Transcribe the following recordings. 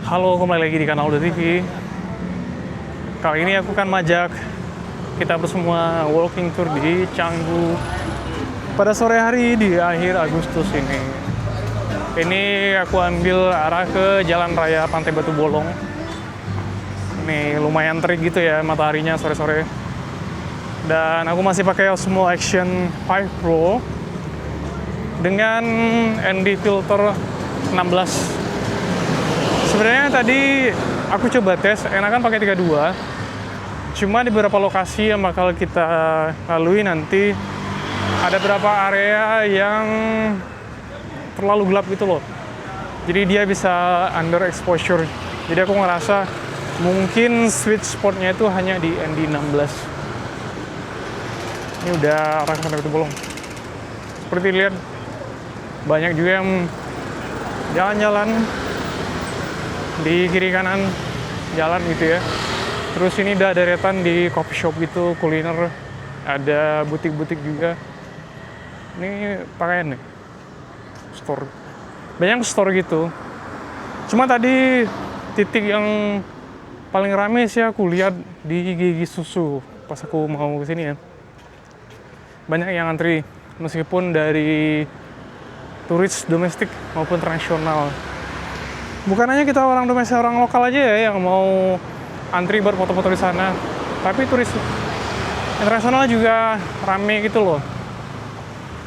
Halo, kembali lagi di kanal Udah TV. Kali ini aku akan majak kita semua walking tour di Canggu pada sore hari di akhir Agustus ini. Ini aku ambil arah ke Jalan Raya Pantai Batu Bolong. Ini lumayan terik gitu ya mataharinya sore-sore. Dan aku masih pakai Osmo Action 5 Pro dengan ND filter 16. Sebenarnya tadi aku coba tes, enakan pakai 32. Cuma di beberapa lokasi yang bakal kita lalui nanti ada beberapa area yang terlalu gelap gitu loh. Jadi dia bisa under exposure. Jadi aku ngerasa mungkin sweet spotnya itu hanya di ND16. Ini udah arah ke Batu Bolong. Seperti lihat banyak juga yang jalan-jalan di kiri kanan jalan gitu ya. Terus ini udah deretan di coffee shop gitu, kuliner, ada butik-butik juga. Ini pakaian nih, store, banyak store gitu. Cuma tadi titik yang paling rame sih aku lihat di Gigi Susu pas aku mau kesini ya. Banyak yang antri, meskipun dari turis domestik maupun internasional. Bukan hanya kita orang domestik, orang lokal aja ya yang mau antri buat foto-foto di sana, tapi turis internasional juga rame gitu loh.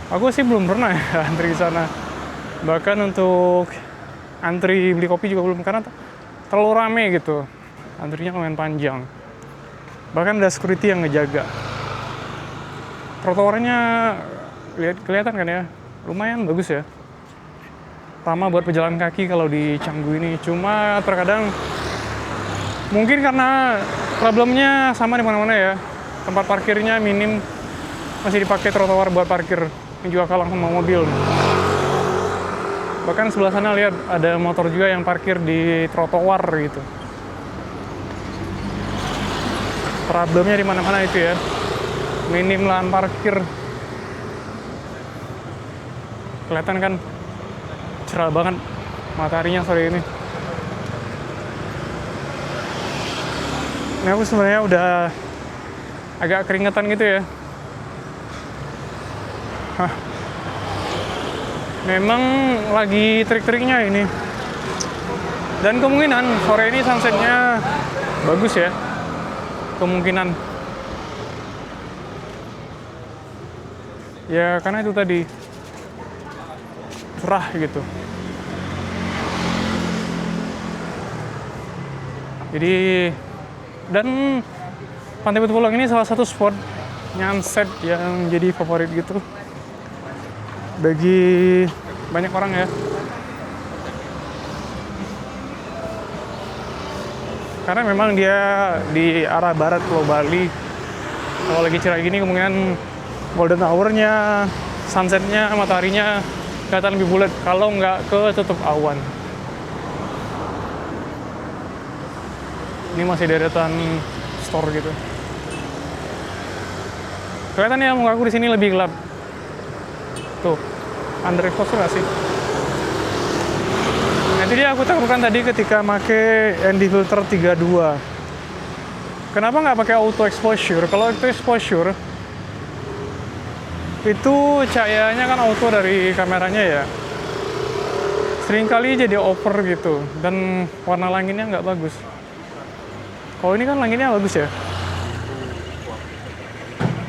Aku sih belum pernah ya antri di sana. Bahkan untuk antri beli kopi juga belum, karena terlalu rame gitu. Antrinya lumayan panjang. Bahkan ada security yang ngejaga. Trotoarnya kelihatan kan ya, lumayan bagus ya. Sama buat pejalan kaki kalau di Canggu ini. Cuma terkadang mungkin karena problemnya sama di mana-mana ya. Tempat parkirnya minim, masih dipakai trotoar buat parkir. Ini juga kalah sama mobil. Bahkan sebelah sana lihat ada motor juga yang parkir di trotoar gitu. Problemnya di mana-mana itu ya. Minim lahan parkir. Kelihatan kan cerah banget mataharinya sore ini. Ini aku sebenarnya udah agak keringetan gitu ya. Memang lagi terik-teriknya ini. Dan kemungkinan sore ini sunsetnya bagus ya. Kemungkinan. Ya karena itu tadi cerah gitu. Jadi, dan Pantai Batu Bolong ini salah satu spot nyanset yang jadi favorit gitu bagi banyak orang ya. Karena memang dia di arah barat Pulau Bali. Kalau lagi cerah gini kemungkinan golden hour-nya, sunsetnya, mataharinya kelihatan lebih bulat kalau nggak ketutup awan. Ini masih deretan store gitu. Kelihatan ya muka aku di sini lebih gelap. Tuh, under exposure nggak sih? Nah, itu dia aku takutkan tadi ketika make ND filter 32. Kenapa nggak pakai auto exposure? Kalau auto exposure itu cahayanya kan auto dari kameranya ya. Seringkali jadi over gitu dan warna langitnya nggak bagus. Kalau ini kan langitnya bagus ya.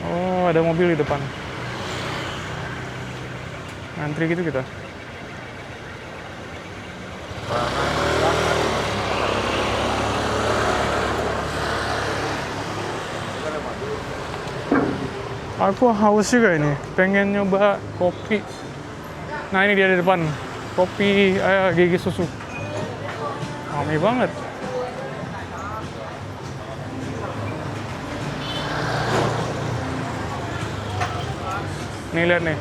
Oh, ada mobil di depan. Ngantri gitu kita. Aku haus juga ini, pengen nyoba kopi. Nah ini dia di depan, kopi Gigi Susu. Ramai banget. Nih lihat nih.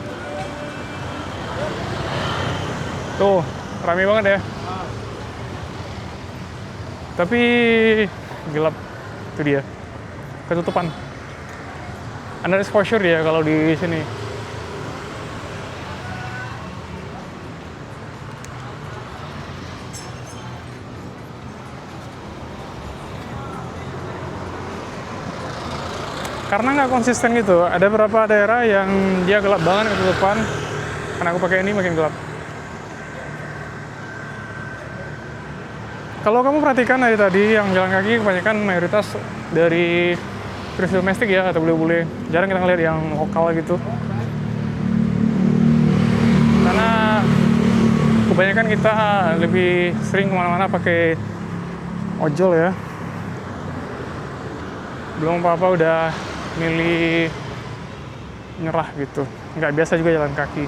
Tuh, ramai banget ya. Tapi gelap, itu dia. Ketutupan. Under exposure ya kalau di sini. karena nggak konsisten gitu. Ada beberapa daerah yang dia gelap banget ke depan, karena aku pakai ini makin gelap. Kalau kamu perhatikan dari tadi yang jalan kaki kebanyakan mayoritas dari turis domestik ya, atau bule-bule. Jarang kita ngeliat yang lokal gitu. Karena kebanyakan kita lebih sering kemana-mana pakai ojol ya. Belum apa-apa udah milih nyerah gitu. Nggak biasa juga jalan kaki.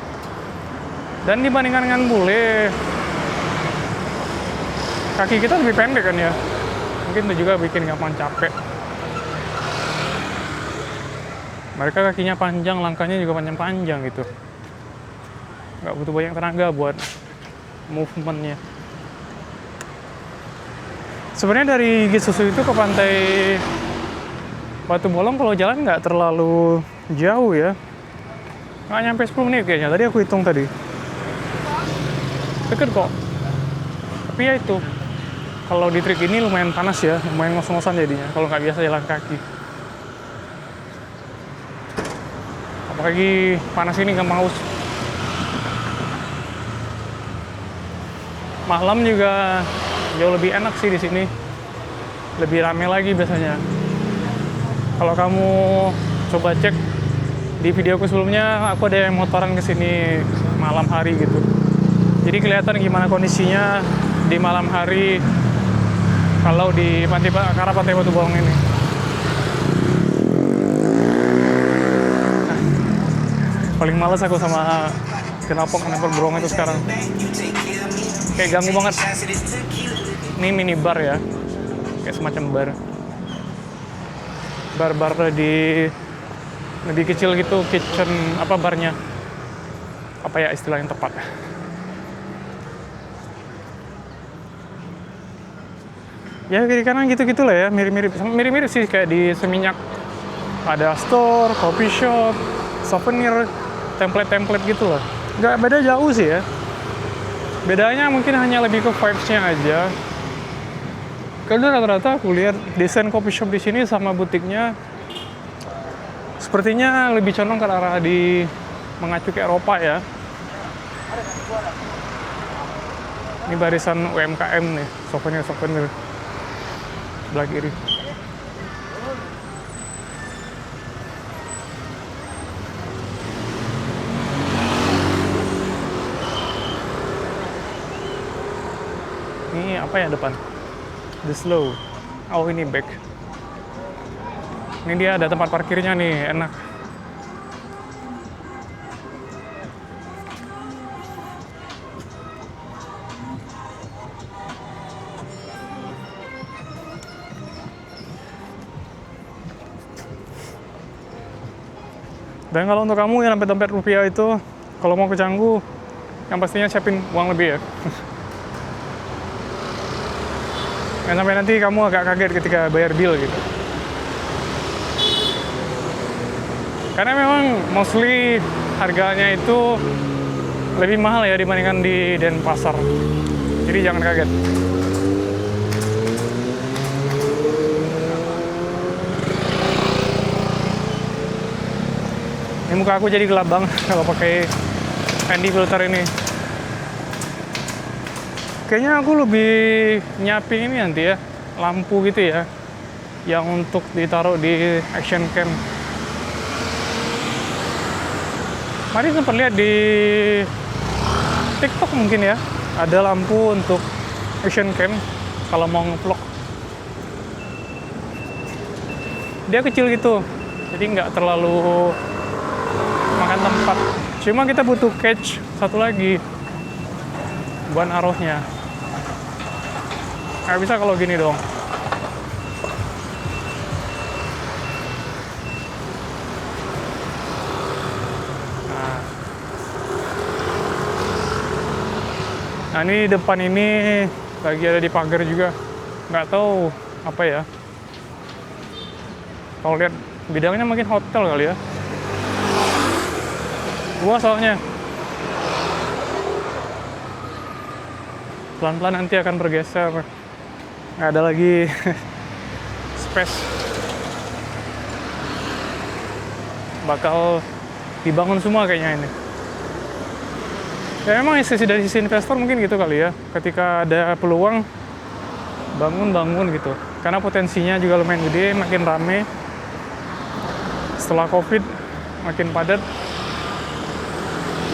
Dan dibandingkan dengan bule, kaki kita lebih pendek kan ya. Mungkin itu juga bikin gampang capek. Mereka kakinya panjang, langkahnya juga panjang-panjang gitu. Nggak butuh banyak tenaga buat movementnya. Sebenarnya dari Gisusu itu ke pantai Batu Bolong kalau jalan nggak terlalu jauh ya. Nggak nyampe 10 menit kayaknya. Tadi aku hitung tadi. Deket kok. Tapi ya itu. Kalau di trik ini lumayan panas ya. Lumayan ngos-ngosan jadinya. Kalau nggak biasa jalan kaki. Apalagi panas ini gampang haus. Malam juga jauh lebih enak sih di sini. Lebih rame lagi biasanya. Kalau kamu coba cek di videoku sebelumnya, aku ada yang motoran ke sini malam hari gitu. Jadi kelihatan gimana kondisinya di malam hari kalau di pantai Batu Bolong ini. Nah, paling males aku sama knalpot berbohong itu sekarang. Kayak ganggu banget. Ini mini bar ya, kayak semacam bar. Bar-bar di lebih kecil gitu, kitchen apa barnya, apa ya istilah yang tepat. Ya kiri kanan gitu-gitu lah ya, mirip-mirip sih kayak di Seminyak. Ada store, coffee shop, souvenir, template-template gitu lah. Nggak beda jauh sih ya. Bedanya mungkin hanya lebih ke vibes-nya aja. Karena rata-rata aku lihat desain coffee shop di sini sama butiknya sepertinya lebih condong ke arah di mengacu ke Eropa ya. Ini barisan UMKM nih, souvenir sebelah kiri. Ini apa ya depan? The Slow. Oh ini back. Ini dia ada tempat parkirnya nih, enak. Dan kalau untuk kamu yang dompet rupiah itu, kalau mau ke Canggu, yang pastinya siapin uang lebih ya. Jangan sampai nanti kamu agak kaget ketika bayar bill gitu. Karena memang mostly harganya itu lebih mahal ya dibandingkan di Denpasar. Jadi jangan kaget. Ini muka aku jadi gelap banget kalau pakai handy filter ini. Kayaknya aku lebih nyiapin ini nanti ya, lampu gitu ya, yang untuk ditaruh di action cam. Mari sempat lihat di TikTok mungkin ya, ada lampu untuk action cam kalau mau nge-vlog. Dia kecil gitu, jadi nggak terlalu makan tempat. Cuma kita butuh catch satu lagi buat naruhnya. Nggak bisa kalau gini dong. Nah ini depan ini lagi ada di pagar juga. Nggak tahu apa ya. Kalau lihat bidangnya mungkin hotel kali ya. Gua soalnya. Pelan-pelan nanti akan bergeser. Nggak ada lagi space. bakal dibangun semua kayaknya ini. Ya memang dari sisi investor mungkin gitu kali ya, ketika ada peluang bangun gitu, karena potensinya juga lumayan gede, makin rame setelah COVID, makin padat.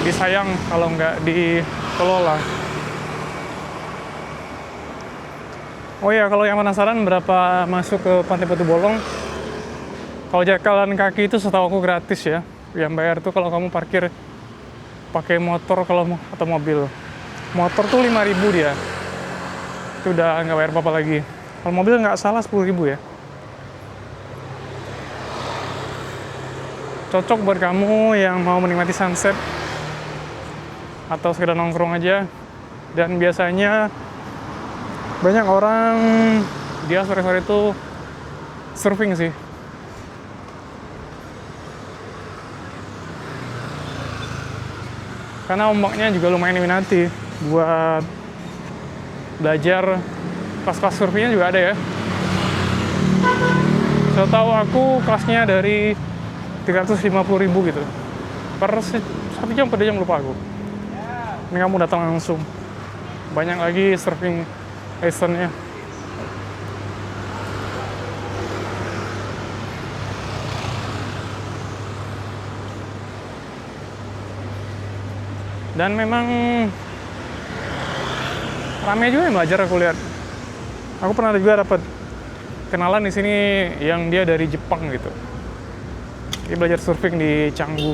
Jadi sayang kalau nggak dikelola. Oh ya, kalau yang penasaran berapa masuk ke Pantai Batu Bolong, kalau jalan kaki itu setahu aku gratis ya. Yang bayar tuh kalau kamu parkir pakai motor atau mobil. Motor tuh 5.000 dia. Itu udah nggak bayar apa-apa lagi. Kalau mobil nggak salah 10.000 ya. Cocok buat kamu yang mau menikmati sunset atau sekedar nongkrong aja. Dan biasanya banyak orang dia sore-sore itu surfing sih. Karena ombaknya juga lumayan diminati buat belajar. Kelas-kelas surfingnya juga ada ya. Setahu aku kelasnya dari 350.000 gitu per 1 jam, per jam, lupa aku. Ini kamu datang langsung. Banyak lagi surfing lessonnya. Dan memang ramai juga yang belajar, aku lihat. Aku pernah juga dapat kenalan di sini yang dia dari Jepang gitu. Dia belajar surfing di Canggu.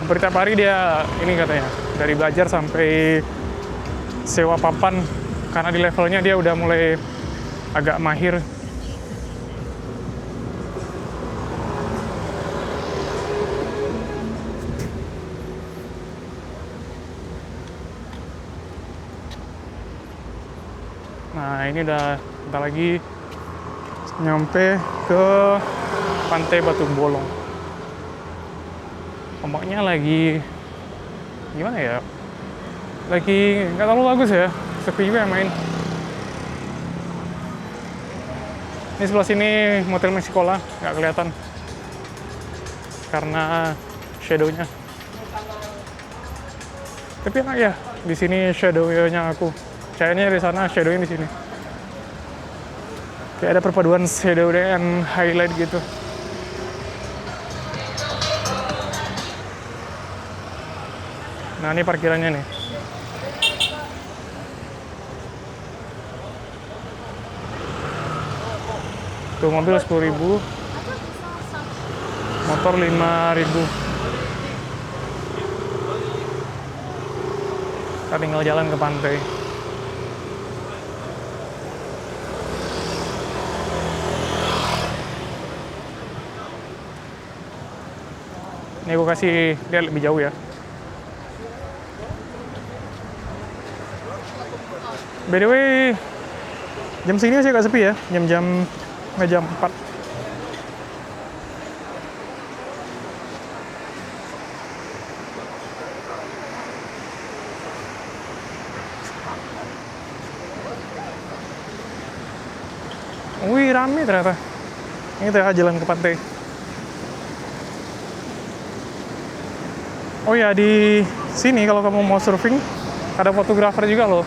Hampir tiap hari dia ini katanya, dari belajar sampai sewa papan, karena di levelnya dia udah mulai agak mahir. Nah, ini udah bentar lagi nyampe ke Pantai Batu Bolong. Ombaknya lagi gimana ya? Lagi nggak terlalu bagus ya. Sepi juga yang main. Ini sebelah sini Motel Mexicola, nggak kelihatan karena shadow-nya. Tapi enak ya, di sini shadow-nya aku. Cahayanya di sana, shadow-nya di sini. Kayak ada perpaduan shadow dan highlight gitu. Nah, ini parkirannya nih. Tuh mobil 10.000, motor 5.000. Kita tinggal jalan ke pantai. Ini gue kasih lihat lebih jauh ya. By the way, jam segini sih agak sepi ya, jam 4. Wih, rame ternyata. Ini ternyata jalan ke pantai. Oh ya, di sini kalau kamu mau surfing, ada fotografer juga loh.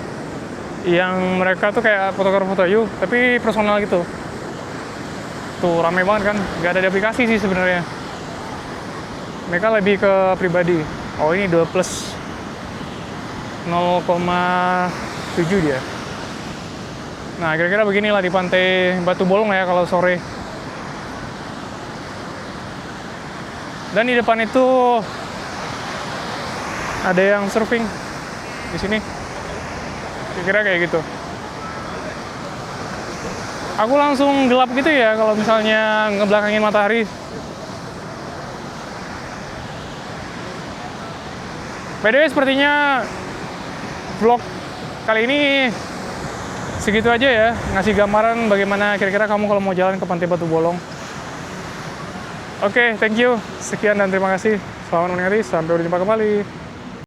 Yang mereka tuh kayak fotografer foto you, tapi personal gitu. Tuh, rame banget kan? Nggak ada di aplikasi sih sebenarnya. Mereka lebih ke pribadi. Oh, ini 2 plus 0,7 dia. Nah, kira-kira beginilah di Pantai Batu Bolong ya kalau sore. Dan di depan itu ada yang surfing di sini. Kira-kira kayak gitu. Aku langsung gelap gitu ya kalau misalnya ngebelakangin matahari. By the way, sepertinya vlog kali ini segitu aja ya, ngasih gambaran bagaimana kira-kira kamu kalau mau jalan ke Pantai Batu Bolong. Oke, thank you. Sekian dan terima kasih. Selamat menikmati. Sampai berjumpa kembali.